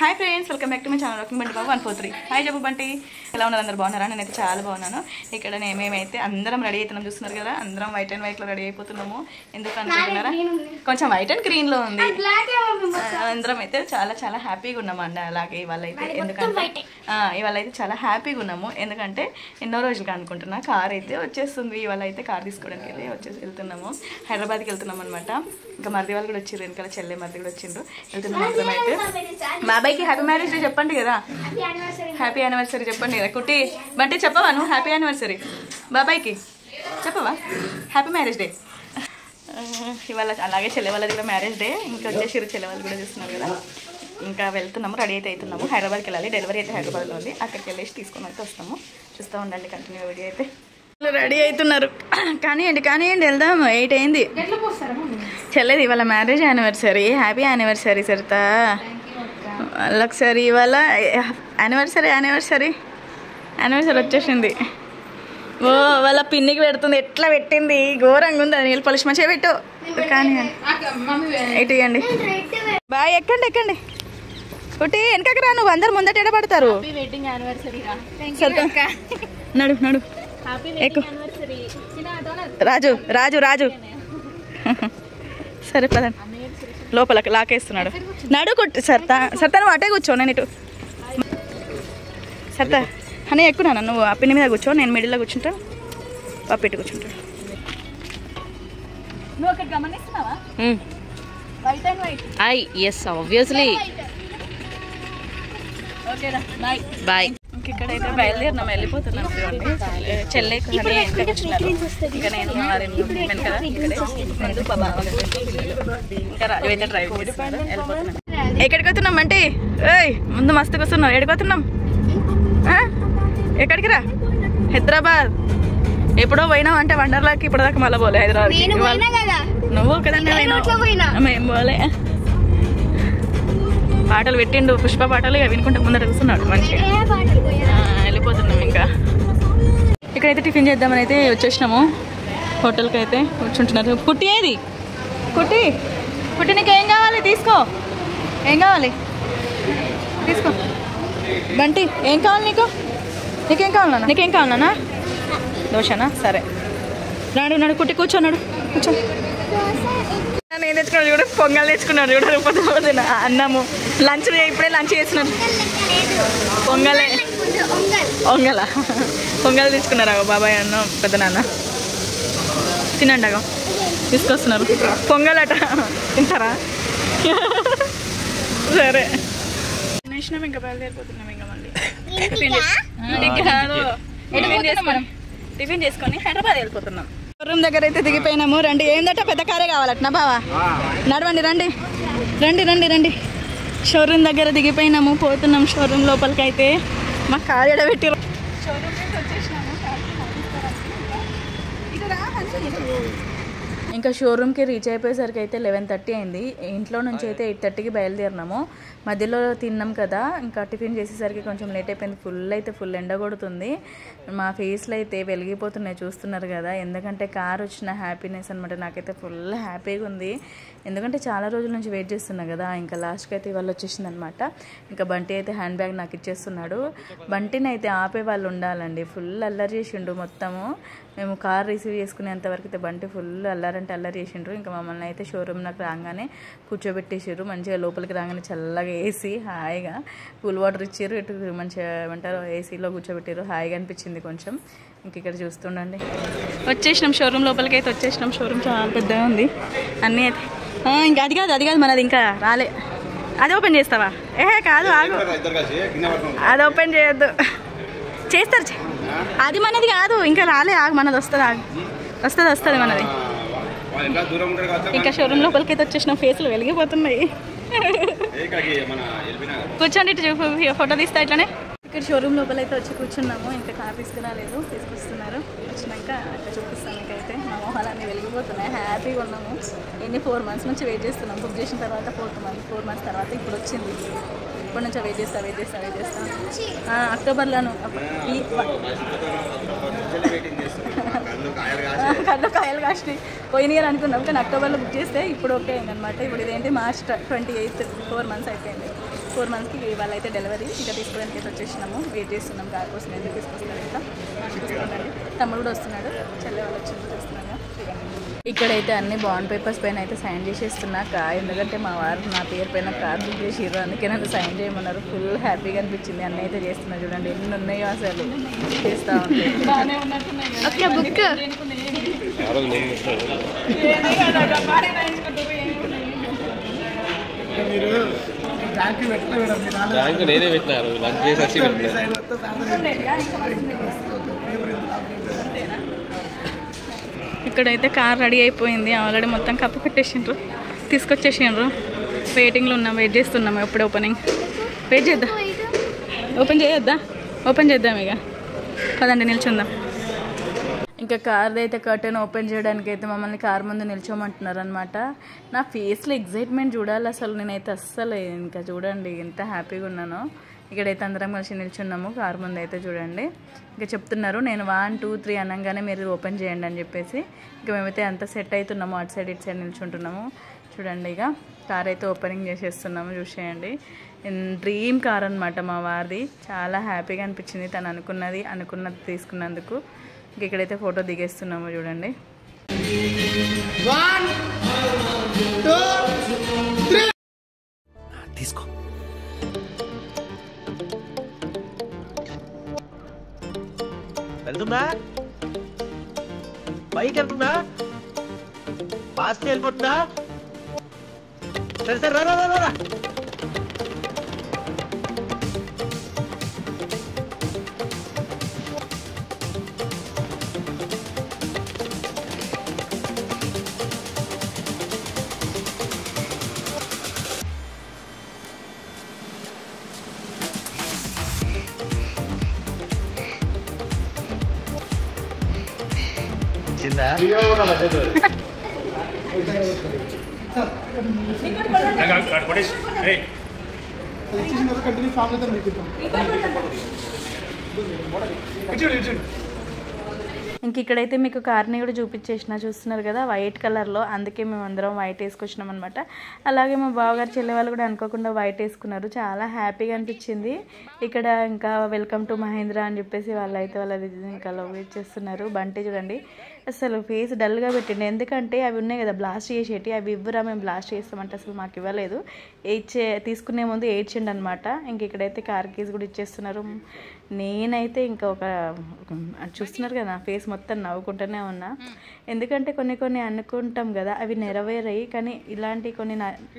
Hi friends, welcome back to my channel rocking Bunty Babu 143. Hi చెప్పు బంటి, ఎలా ఉన్నారు? అందరు బాగున్నారా? నేనైతే చాలా బాగున్నాను. ఇక్కడ మేమైతే అందరం రెడీ అవుతున్నాం, చూస్తున్నారు కదా. అందరం వైట్ అండ్ వైట్లో రెడీ అయిపోతున్నాము. ఎందుకు అనుకుంటున్నారా? కొంచెం వైట్ అండ్ గ్రీన్లో ఉంది. అందరం అయితే చాలా చాలా హ్యాపీగా ఉన్నాము అండి. అలాగే ఇవాళ అయితే ఎందుకంటే ఇవాళ అయితే చాలా హ్యాపీగా ఉన్నాము. ఎందుకంటే ఎన్నో రోజులుగా అనుకుంటున్నా కార్ అయితే వచ్చేస్తుంది. ఇవాళ అయితే కార్ తీసుకోవడానికి అయితే వెళ్తున్నాము. హైదరాబాద్కి వెళ్తున్నాం అనమాట. ఇంకా మరిది వాళ్ళు కూడా వచ్చిర్రు, వెనకాల చెల్లె మరిది కూడా వచ్చిండ్రు. వెళ్తున్నాం అందరం అయితే. మా అబ్బాయికి హ్యాపీ మ్యారేజ్ డే చెప్పండి కదా, హ్యాపీ యానివర్సరీ చెప్పండి కదా. కుట్టి బంటే చెప్పవా నువ్వు? హ్యాపీ యానివర్సరీ బాబాయ్కి చెప్పవా? Happy marriage day. ఇవాళ అలాగే చెల్లె వాళ్ళది కూడా మ్యారేజ్ డే. ఇంకా వచ్చేసి చెల్లె వాళ్ళు కూడా చూస్తున్నారు కదా. ఇంకా వెళ్తున్నాము, రెడీ అయితే అవుతున్నాము. హైదరాబాద్కి వెళ్ళాలి, డెలివరీ అయితే హైదరాబాద్లో ఉంది. అక్కడికి వెళ్ళేసి తీసుకొని అయితే వస్తాము. చూస్తూ ఉండండి కంటిన్యూ వీడియో అయితే. రెడీ అవుతున్నారు, కానివ్వండి కానివ్వండి వెళ్దాం. 8 అయింది. చెల్లెది ఇవాళ marriage anniversary. Happy anniversary Saritha. ఒకసారి ఇవాళ యానివర్సరీ వచ్చేసింది. ఓ వాళ్ళ పిన్నికి పెడుతుంది, ఎట్లా పెట్టింది ఘోరంగా ఉంది. నీళ్ళు పాలిష్ మంచిగా పెట్టు. కానీ ఎటు ఇవ్వండి. బాయ్, ఎక్కండి ఎక్కండి. ఒకటి వెనకకి రా, నువ్వు అందరు ముందట ఎడబడతారు. నడు నడు ఎక్కు. రాజు రాజు రాజు సరే పదండి. లోపల లాకేస్తున్నాడు. నడు కొట్టు సర్తా. సర్తా నువ్వు అటే కూర్చో, నేను ఇటు. సర్తా అని ఎక్కున్నాను. నువ్వు ఆ పిన్ని మీద కూర్చో, నేను మిడిల్లో కూర్చుంటా. పాప ఇటు కూర్చుంటాడు. నువ్వు ఒకటి గమనిస్తున్నావా? White and white. yes obviously. ఓకేనా, బాయ్ బాయ్. ఇక్కడైతే బయలుదేరినాం, వెళ్ళిపోతున్నాం. చెల్లె ఇంకా కూర్చున్నారు. ఇంకా నేను వెనకాల ఇక్కడే ముందు ఇంకా రాజు అయితే డ్రైవ్ చేస్తున్నాడు. వెళ్ళిపోతున్నాం. ఎక్కడికి వస్తున్నాం అంటే ఏయ్ ముందు మస్తుకు వస్తున్నావు. ఎక్కడికి వస్తున్నాం? ఎక్కడికి రా? హైదరాబాద్. ఎప్పుడో పోయినావు అంటే వండర్లాకి. ఇప్పటిదాకా మళ్ళీ పోలే హైదరాబాద్. నువ్వు కదండి మేము పోలే. పాటలు పెట్టిండు, పుష్ప పాటలు వినుకుంటే ముందర కూర్చున్నాడు మంచిగా. వెళ్ళిపోతున్నాం. ఇంకా ఇక్కడైతే టిఫిన్ చేద్దామని అయితే వచ్చేసినాము. హోటల్కి అయితే కూర్చుంటున్నారు. కుట్టి ఏది? కుట్టి కుట్టి నీకు ఏం కావాలి? తీసుకో. ఏం కావాలి తీసుకో. బంటి ఏం కావాలి నీకు? నీకేం కావాలన్నా? నీకేం కావాలన్నా? దోశనా? సరే నాడు నాడు. కుట్టి కూర్చోన్నాడు, కూర్చో. నేను తెచ్చుకున్నాడు చూడ, పొంగల్ తెచ్చుకున్నాడు చూడ. రూపాయి అన్నము లంచ్ ఇప్పుడే లంచ్ చేస్తున్నారు. పొంగలే పొంగల్ తీసుకున్నారు. బాబాయ్ అన్న పెద్ద నాన్న తినండి. అగో తీసుకొస్తున్నారు పొంగల్ అట. తింటారా? సరే తినేసినాం. ఇంకా బయలుదేరిపోతున్నాం. ఇంకా మళ్ళీ టిఫిన్ చేసుకొని హైదరాబాద్ వెళ్ళిపోతున్నాం. షోరూమ్ దగ్గర అయితే దిగిపోయినాము. రండి. ఏందట పెద్ద కారే కావాలట్నా బావా? నడవండి రండి రండి రండి రండి. షోరూమ్ దగ్గర దిగిపోయినాము, పోతున్నాం షోరూమ్ లోపలికి. అయితే మా కారు ఎడబెట్టి షోరూమ్ నుంచి వచ్చేసినాము. ఇంకా షోరూమ్కి రీచ్ అయిపోయేసరికి అయితే 11:30 అయింది. ఇంట్లో నుంచి అయితే 8:30కి బయలుదేరినాము. మధ్యలో తిన్నాం కదా, ఇంకా టిఫిన్ చేసేసరికి కొంచెం లేట్ అయిపోయింది. ఫుల్ ఎండ కొడుతుంది. మా ఫేస్లో అయితే వెలిగిపోతున్నాయి, చూస్తున్నారు కదా. ఎందుకంటే కార్ వచ్చిన హ్యాపీనెస్ అనమాట. నాకైతే ఫుల్ హ్యాపీగా ఉంది. ఎందుకంటే చాలా రోజుల నుంచి వెయిట్ చేస్తున్నా కదా. ఇంకా లాస్ట్కి అయితే ఇవాళ వచ్చేసింది అనమాట. ఇంకా బంటి అయితే హ్యాండ్ బ్యాగ్ నాకు ఇచ్చేస్తున్నాడు. బంటిని అయితే ఆపే వాళ్ళు ఉండాలండి. ఫుల్ అల్లరి చేసిండు మొత్తము. మేము కార్ రిసీవ్ చేసుకునేంత వరకు అయితే బంటి ఫుల్ అల్లరంటే అల్లరి చేసిండ్రు. ఇంకా మమ్మల్ని అయితే షోరూమ్ నాకు రాగానే కూర్చోబెట్టేసారు. మంచిగా లోపలికి రాగానే చల్లగా ఏసీ, హాయిగా కూల్ వాటర్ ఇచ్చారు. ఇటు మంచిగా ఏమంటారు ఏసీలో కూర్చోబెట్టారు. హాయిగా అనిపించింది కొంచెం. ఇంక ఇక్కడ చూస్తుండండి. వచ్చేసినాం షోరూమ్ లోపలికి అయితే వచ్చేసినాం. షోరూమ్ చాలా పెద్దగా ఉంది. అన్నీ అయితే ఇంకా అది కాదు మనది ఇంకా రాలే. అది ఓపెన్ చేస్తావా? కాదు ఆగు, అది ఓపెన్ చేయొద్దు. చేస్తారు, అది మనది కాదు, ఇంకా రాలే. ఆగు, మనది వస్తుంది. ఆగు, వస్తుంది మనది. ఇంకా షోరూమ్ లోపలికి అయితే వచ్చేసిన. ఫేస్లు వెలిగిపోతున్నాయి. కూర్చోండి, ఇటు ఫోటో తీస్తా ఇట్లానే. ఇక్కడ షోరూమ్ లోపల అయితే వచ్చి కూర్చున్నాము. ఇంకా కార్ తీసుకురాలేదు, తీసుకొస్తున్నారు. వచ్చినాక అక్కడ చూపిస్తాను. ఇంకైతే మా మొహాలన్నీ వెలిగిపోతున్నాయి. హ్యాపీగా ఉన్నాము. 4 months నుంచి వెయిట్ చేస్తున్నాం. బుక్ చేసిన తర్వాత 4 months తర్వాత ఇప్పుడు వచ్చింది. ఇప్పటి నుంచో వెయిట్ చేస్తా. అక్టోబర్లోను కళ్ళు కాయలు కాసి పోయినాయి అనుకున్నాం. కానీ అక్టోబర్లో బుక్ చేస్తే ఇప్పుడు ఓకే అయిందనమాట. ఇప్పుడు ఇదేంటి March 28, 4 months అయిపోయింది. 4 monthsకి ఇవాళ అయితే డెలివరీ. ఇంకా తీసుకోవడానికి అయితే వచ్చేసినాము. వెయిట్ చేస్తున్నాం కార్ కోసం. ఎందుకు తీసుకొస్తారు ఇంకా చూసుకోండి. తమ్ముడు కూడా వస్తున్నాడు, చెల్లె వాళ్ళు వచ్చి చూస్తున్నాగా. ఇక్కడైతే అన్ని బాండ్ పేపర్స్ పైన అయితే సైన్ చేసేస్తున్నా. ఎందుకంటే మా వారు నా పేరు పైన కార్ బుక్ చేసిర్రు, అందుకే నన్ను సైన్ చేయమన్నారు. ఫుల్ హ్యాపీగా అనిపించింది. అన్నీ అయితే చేస్తున్నా చూడండి, ఎన్ని ఉన్నాయో అసలు చేస్తూ ఉంటాయి. ఇక్కడైతే కార్ రెడీ అయిపోయింది. ఆల్రెడీ మొత్తం కప్పు పెట్టేసిండ్రు, తీసుకొచ్చేసిండ్రు. వెయిటింగ్లో ఉన్నాం, వెయిట్ చేస్తున్నాము. ఎప్పుడు ఓపెనింగ్ వెయిట్ చేద్దాం. ఓపెన్ చేయొద్దా? ఓపెన్ చేద్దాం ఇక. పదండి నిల్చుందాం. ఇంకా కార్ది అయితే కర్టెన్ ఓపెన్ చేయడానికి అయితే మమ్మల్ని కార్ ముందు నిల్చోమంటున్నారు అనమాట. నా ఫేస్లో ఎగ్జైట్మెంట్ చూడాలి అసలు. నేనైతే అస్సలు ఇంకా చూడండి ఎంత హ్యాపీగా ఉన్నానో. ఇక్కడైతే అందరం కలిసి నిల్చున్నాము కార్ ముందు అయితే చూడండి. ఇంకా చెప్తున్నారు నేను 1 2 3 అనగానే మీరు ఓపెన్ చేయండి అని చెప్పేసి. ఇంకా మేమైతే అంత సెట్ అవుతున్నాము, అటు సైడ్ ఇటు సైడ్ నిల్చుంటున్నాము చూడండి. ఇక కార్ అయితే ఓపెనింగ్ చేసేస్తున్నాము, చూసేయండి. డ్రీమ్ కార్ అనమాట మా వారిది. చాలా హ్యాపీగా అనిపించింది తను అనుకున్నది తీసుకున్నందుకు. ఇంక ఇక్కడైతే ఫోటో దిగేస్తున్నాము చూడండి. 1 2 3 తీసుకో. వెళ్తుందా? పైకి వెళ్తుందా? ఫాస్ట్ వెళ్ళిపోతుందా? సరే సరే రా రా రా. ఇంక ఇక్కడైతే మీకు కార్ని కూడా చూపించేసిన, చూస్తున్నారు కదా వైట్ కలర్లో. అందుకే మేము అందరం వైట్ వేసుకొచ్చినాం అనమాట. అలాగే మా బావగారు చెల్లె వాళ్ళు కూడా అనుకోకుండా వైట్ వేసుకున్నారు. చాలా హ్యాపీగా అనిపించింది. ఇక్కడ ఇంకా వెల్కమ్ టు మహేంద్ర అని చెప్పేసి వాళ్ళైతే వాళ్ళది ఇంకా లవ్ చేస్తున్నారు. బంటి చూడండి అసలు ఫేస్ డల్గా పెట్టిండు. ఎందుకంటే అవి ఉన్నాయి కదా బ్లాస్ట్ చేసేటి, అవి ఇవ్వరా మేము బ్లాస్ట్ చేస్తామంటే అసలు మాకు ఇవ్వలేదు. తీసుకునే ముందు ఏడ్చిండు అనమాట. ఇంక ఇక్కడైతే కార్ కీస్ కూడా ఇచ్చేస్తున్నారు. నేనైతే ఇంకా చూస్తున్నారు కదా నా ఫేస్ మొత్తం నవ్వుకుంటూనే ఉన్నా. ఎందుకంటే కొన్ని అనుకుంటాం కదా అవి నెరవేరాయి, కానీ ఇలాంటి కొన్ని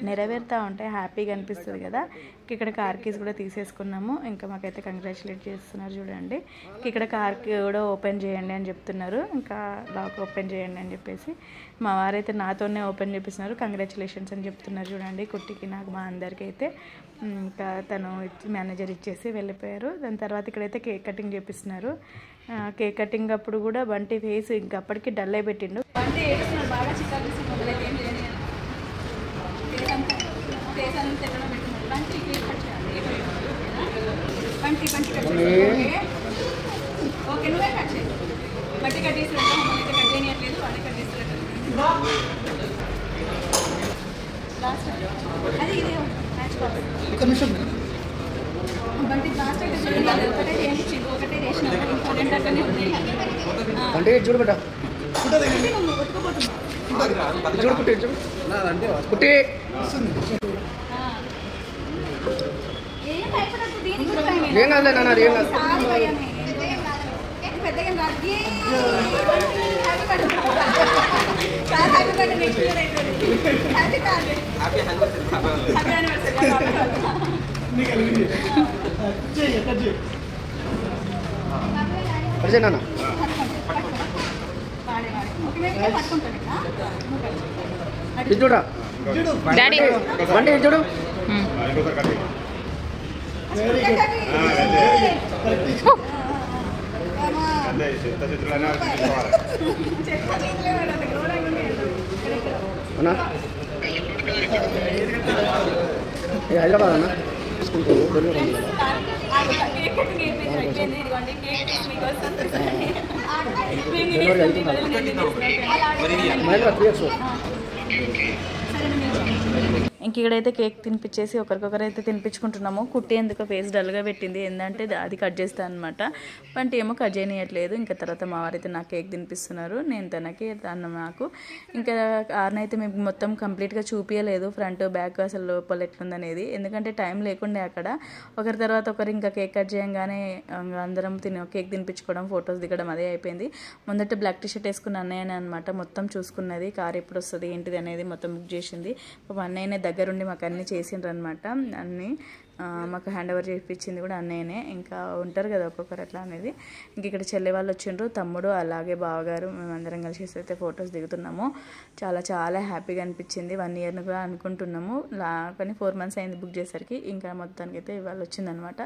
నెరవేరుతూ ఉంటాయి, హ్యాపీగా అనిపిస్తుంది కదా. ఇక్కడ కార్ కీస్ కూడా తీసేసుకున్నాము. ఇంకా మాకైతే కంగ్రాచులేట్ చేస్తున్నారు చూడండి. ఇక్కడ కార్ కూడా ఓపెన్ చేయండి అని చెప్తున్నారు. ఇంకా లాక్ ఓపెన్ చేయండి అని చెప్పేసి మా వారైతే నాతోనే ఓపెన్ చేపిస్తున్నారు. కంగ్రాచులేషన్స్ అని చెప్తున్నారు చూడండి. కుట్టికి నాకు మా అందరికీ అయితే. ఇంకా తను మేనేజర్ ఇచ్చేసి వెళ్ళిపోయారు. దాని తర్వాత ఇక్కడైతే కేక్ కటింగ్ చేపిస్తున్నారు. కేక్ కటింగ్ అప్పుడు కూడా బంటి ఫేస్ ఇంకా అప్పటికి డల్ అయి పెట్టిండు. బంటి ఏడుస్తున్నాడు బాగా, ఓకే నువ్వే కట్ చేయి. బట్టి కట్ చేసినట్టు మమ్మల్ని అయితే కట్ చేయట్లేదు, వాళ్ళే కట్ చేస్తున్నట్టు. అది ఇదే మ్యాచ్ బంటి లాస్ట్ అయితే చూడండి, ఒకటే చేయించింది, ఒకటే చేసినాము. ఇంకా 2 అక్కడనే ఉన్నాయి. చూడబెట్ట చూడా డాడీ బండి చూడు. హైదరాబాద్ అన్న ఇంక ఇక్కడైతే కేక్ తినిపించేసి ఒకరికొకరైతే తినిపించుకుంటున్నాము. కుట్టి ఎందుకో ఫేస్ డల్గా పెట్టింది, ఏంటంటే అది కట్ చేస్తాను అనమాట. పంటి ఏమో కట్ చేయనియట్లేదు. ఇంకా తర్వాత మా వారైతే నాకు కేక్ తినిపిస్తున్నారు, నేను తనకి తను నాకు. ఇంకా ఆరునైతే మేము మొత్తం కంప్లీట్గా చూపించలేదు ఫ్రంట్ బ్యాక్ అసలు లోపల ఎట్లుందనేది, ఎందుకంటే టైం లేకుండే అక్కడ. ఒకరి తర్వాత ఒకరు ఇంకా కేక్ కట్ చేయగానే అందరం కేక్ తినిపించుకోవడం, ఫొటోస్ దిగడం అదే అయిపోయింది. ముందట బ్లాక్ టీ షర్ట్ వేసుకున్న అన్నయ్యనే అనమాట మొత్తం చూసుకున్నది, కార్ ఎప్పుడు వస్తుంది ఏంటిది అనేది మొత్తం బుక్ చేసింది. అన్నయ్యనే దగ్గరుండి మాకు అన్నీ చేసిండ్రు అనమాట. అన్నీ మాకు హ్యాండ్ ఓవర్ చేయించింది కూడా అన్నయ్యనే. ఇంకా ఉంటారు కదా ఒక్కొక్కరు అట్లా అనేది. ఇంక ఇక్కడ చెల్లె వాళ్ళు వచ్చిండ్రు, తమ్ముడు అలాగే బావగారు, మేమందరం కలిసి అయితే ఫొటోస్ దిగుతున్నాము. చాలా చాలా హ్యాపీగా అనిపించింది. 1 year కూడా అనుకుంటున్నాము, కానీ 4 months అయింది బుక్ చేసరికి. ఇంకా మొత్తానికి అయితే ఇవాళ వచ్చిందనమాట,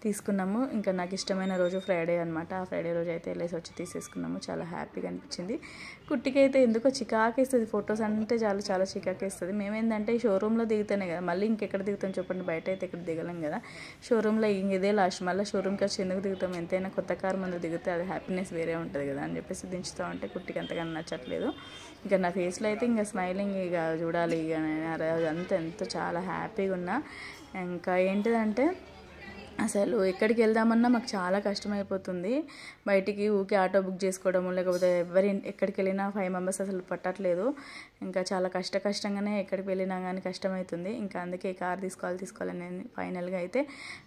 తీసుకున్నాము. ఇంకా నాకు ఇష్టమైన రోజు ఫ్రైడే అనమాట, ఆ ఫ్రైడే రోజు అయితే వెళ్ళేసి వచ్చి తీసేసుకున్నాము. చాలా హ్యాపీగా అనిపించింది. కుట్టికి అయితే ఎందుకో చికాకేస్తుంది, ఫొటోస్ అంటే చాలా చికాకేస్తుంది. మేమేందంటే షోరూంలో దిగుతానే కదా, మళ్ళీ ఇంకెక్కడ దిగుతాం చెప్పండి, బయట అయితే ఇక్కడ దిగలేం కదా. షోరూంలో ఇదే లాస్ట్, మళ్ళీ షోరూమ్కి వచ్చి ఎందుకు దిగుతాం, ఎంతైనా కొత్త కార్ ముందు దిగితే అది హ్యాపీనెస్ వేరే ఉంటుంది కదా అని చెప్పేసి దించుతూ ఉంటే కుట్టికి అంతగా నచ్చట్లేదు. ఇంకా నా ఫేస్లో అయితే ఇంకా స్మైలింగ్ ఇక చూడాలి. ఇక అంతా ఎంతో చాలా హ్యాపీగా ఉన్నా. ఇంకా ఏంటిదంటే అసలు ఎక్కడికి వెళ్దామన్నా మాకు చాలా కష్టమైపోతుంది. బయటికి ఊకే ఆటో బుక్ చేసుకోవడము, లేకపోతే ఎక్కడికి వెళ్ళినా 5 members అసలు పట్టట్లేదు. ఇంకా చాలా కష్టంగానే ఎక్కడికి వెళ్ళినా కానీ కష్టమవుతుంది. ఇంకా అందుకే కార్ తీసుకోవాలని ఫైనల్గా అయితే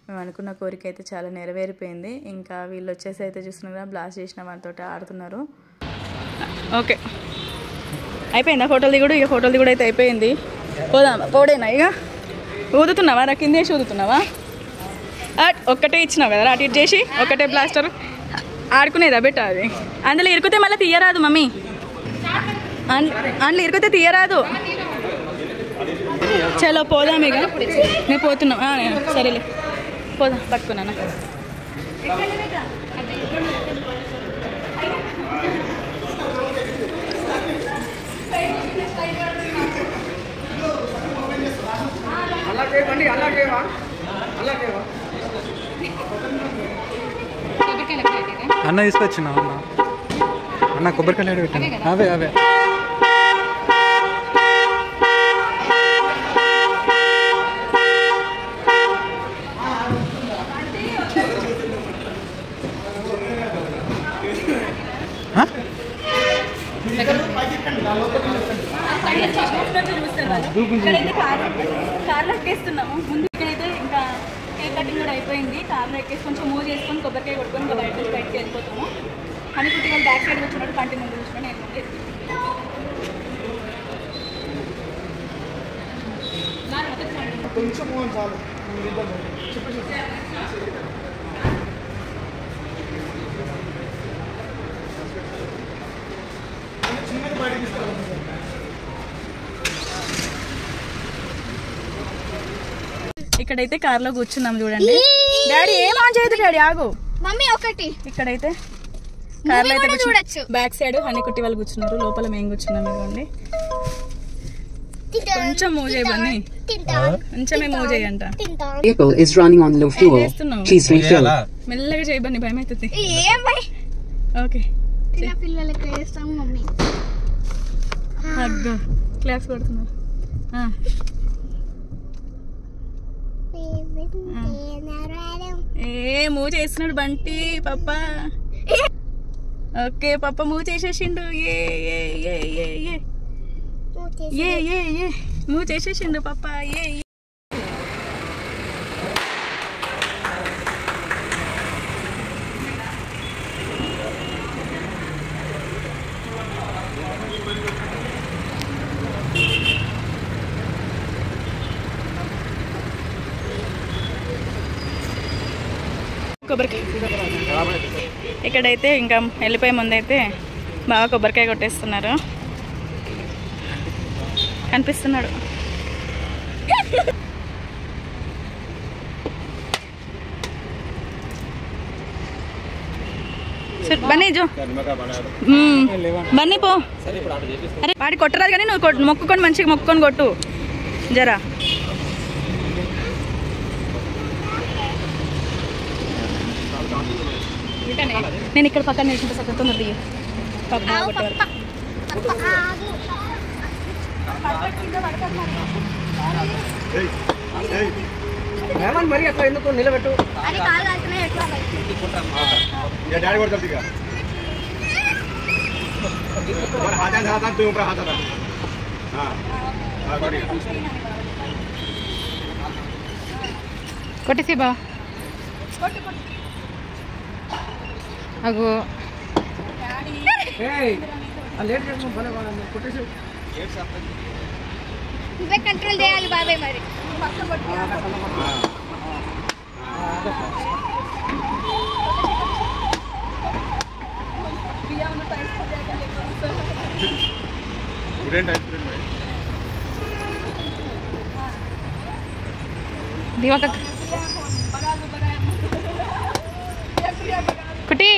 మేము అనుకున్న కోరిక అయితే చాలా నెరవేరిపోయింది. ఇంకా వీళ్ళు వచ్చేసి అయితే చూస్తున్నా బ్లాస్ట్ చేసిన వాళ్ళతో ఆడుతున్నారు. ఓకే అయిపోయిందా ఫోటోలు దిగుడు? ఇక ఫోటోలు దిగుడు అయితే అయిపోయింది. పోడేనా ఇక? ఊదుతున్నావా? రా కిందేసి ఊదుతున్నావా? ఒక్కటే ఇచ్చినావు కదా అటు ఇటు చేసి, ఒకటే బ్లాస్టర్ ఆడుకునేదా బెట్ట అది. అందులో ఇరుకుతే మళ్ళీ తీయరాదు మమ్మీ, అందులో ఇరుకుతే తీయరాదు. చలో పోదాం ఇక, నేను పోతున్నాం. సరేలే పోదాం, పట్టుకున్నాను. అన్న తీసుకొచ్చిన అన్న కొబ్బరికాయలు పెట్టాను. అవే కార్లో ఎక్కేస్తున్నాము. ముందు ఇక్కడైతే ఇంకా కేక్ కటింగ్ కూడా అయిపోయింది. కార్లో ఎక్కేసి కొంచెం మూవ్ చేసుకొని కొబ్బరికాయ కొట్టుకొని ఇంకా బయటకి వెళ్ళిపోతాము. అని కుట్టి వాళ్ళు బ్యాక్ సైడ్ కూర్చున్నట్టు కంటి ముందు కూర్చున్నాను. నేను ఇక్కడైతే కార్లో కూర్చున్నాం చూడండి. డాడీ ఏం ఆన్ చేయదు డాడీ, ఆగు మమ్మీ. ఒకటి ఇక్కడైతే కార్లో అయితే చూడొచ్చు. బ్యాక్ సైడ్ హనీ కుట్టి వాళ్ళు కూర్చున్నారు, లోపల మేము కూర్చున్నాం. ఇవ్వండి కొంచెం మూవ్ చేయబని, కొంచెమే move చేయంట. Vehicle is running on low fuel. Please refill. మెల్లగా చేయబని, భయం అవుతుంది. ఓకే పిల్లలకి వేస్తాం మమ్మీ. అగ్గో క్లాప్స్ కొడుతున్నారు. ఏ మూవ్ చేస్తున్నాడు బంటి పప్ప. ఓకే పప్ప మూవ్ చేసేసిండు. ఏ మూవ్ చేసేసిండు పప్ప. కొబ్బరికాయ ఇక్కడైతే ఇంకా వెళ్ళిపోయే ముందైతే బాగా కొబ్బరికాయ కొట్టేస్తున్నారు. కనిపిస్తున్నాడు. బన్నీ జో బన్నీ పో. అరే వాడి కొట్టరాదు కానీ నువ్వు మొక్కుకొని మంచిగా మొక్కుకొని కొట్టు జరా. నేను ఇక్కడ పక్కన నిల్చుంటే సగం తొందర దిగు. పక్క మరి అక్కడ ఎందుకు నిలబెట్టు అది కాలు కాల్తనే ఎట్లా డాడీ కూడా తప్పి हाथ तू ऊपर हाथ आता हाँ बढ़िया కొట్టేసి బా అగో నువ్వే కంట్రోల్ చేయాలి బాబాయ్ మరి దివాక కుటి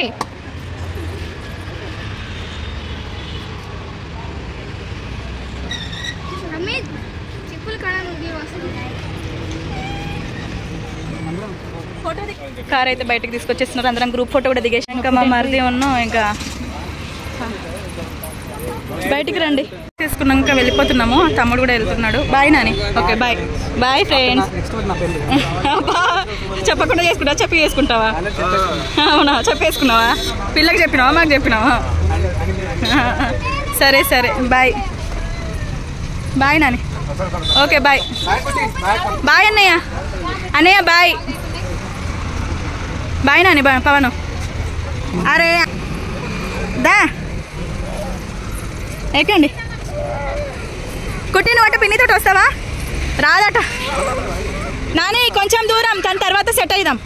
మమ్మీ చెప్పులు కడ నువ్వు వస్తుంది కార్ అయితే బయటకు తీసుకొచ్చేస్తున్నారు. అందరం గ్రూప్ ఫోటో కూడా దిగేసి ఇంకా మా మరిది ఉన్నాం. ఇంకా బయటికి రండి తీసుకున్నాక వెళ్ళిపోతున్నాము. తమ్ముడు కూడా వెళ్తున్నాడు. Bye Nani. Okay bye bye friends. చెప్పకుండా చేసుకుంటావా? చెప్పి చేసుకుంటావా? అవునా చెప్పేసుకున్నావా? పిల్లకి చెప్పినావా? మాకు చెప్పినావా? సరే సరే bye bye Nani. Okay bye bye అన్నయ్య. అన్నయ్య bye bye Nani. Bye Pavan. అరే దా ఎక్కండి. కుట్టిన వంట పిన్నితోటి వస్తావా? రాదట నాని. కొంచెం దూరం కానీ తర్వాత సెట్ అయిదాం.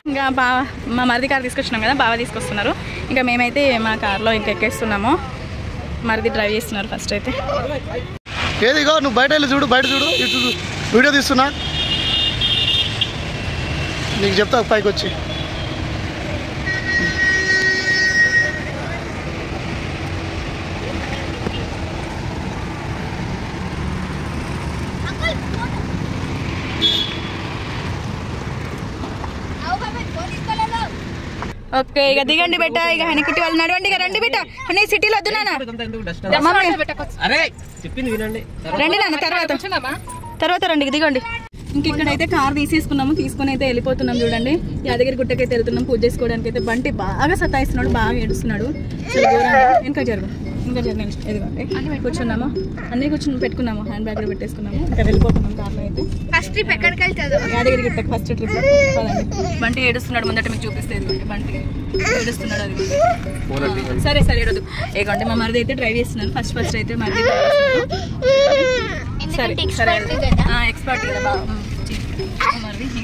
ఇంకా బావ మా మరిది కారు తీసుకొచ్చినాం కదా, బావ తీసుకొస్తున్నారు. ఇంకా మేమైతే మా కార్లో ఇంకా ఎక్కేస్తున్నాము. మరిది డ్రైవ్ చేస్తున్నారు ఫస్ట్ అయితే. ఏదిగో నువ్వు బయట వెళ్ళి చూడు, బయట చూడు. ఇటు వీడియో తీస్తున్నా, నీకు చెప్తా పైకి వచ్చి. ఓకే ఇక దిగండి బెట్ట. ఇక హనికుట్టి వాళ్ళు నడవండి. ఇక రండి బెట్ట. అన్నీ సిటీలో వద్దు నాన్న. రండి నాన్న తర్వాత రండి. దిగండి. ఇంక ఇక్కడైతే కార్ తీసేసుకున్నాము. తీసుకుని అయితే వెళ్ళిపోతున్నాం. చూడండి యాదగిరి గుట్టకైతే వెళ్తున్నాం పూజ చేసుకోవడానికి. అయితే బంటి బాగా సతాయిస్తున్నాడు, బాగా ఏడుస్తున్నాడు. ఇంకా జరుగు ఎదుగుండి. కూర్చున్నాము, అన్నీ కూర్చుని పెట్టుకున్నాము. హ్యాండ్ బ్యాగ్ లో పెట్టేసుకున్నాము. ఇంకా వెళ్ళిపోతున్నాం కార్లో అయితే. ఫస్ట్ ట్రిప్ ఎక్కడికి వెళ్తావు? యాదగిరి గుట్టకి ఫస్ట్ ట్రిప్. బంటి ఏడుస్తున్నాడు. ముందట మీకు చూపిస్తే బంటి ఏడుస్తున్నాడు. అది సరే సరే ఏడదు. ఏకండి మా మరిది అయితే డ్రైవ్ చేస్తున్నాను. ఫస్ట్ అయితే మరిది సరే సరే ఎక్స్పర్ట్ కదా బాగా మరిది.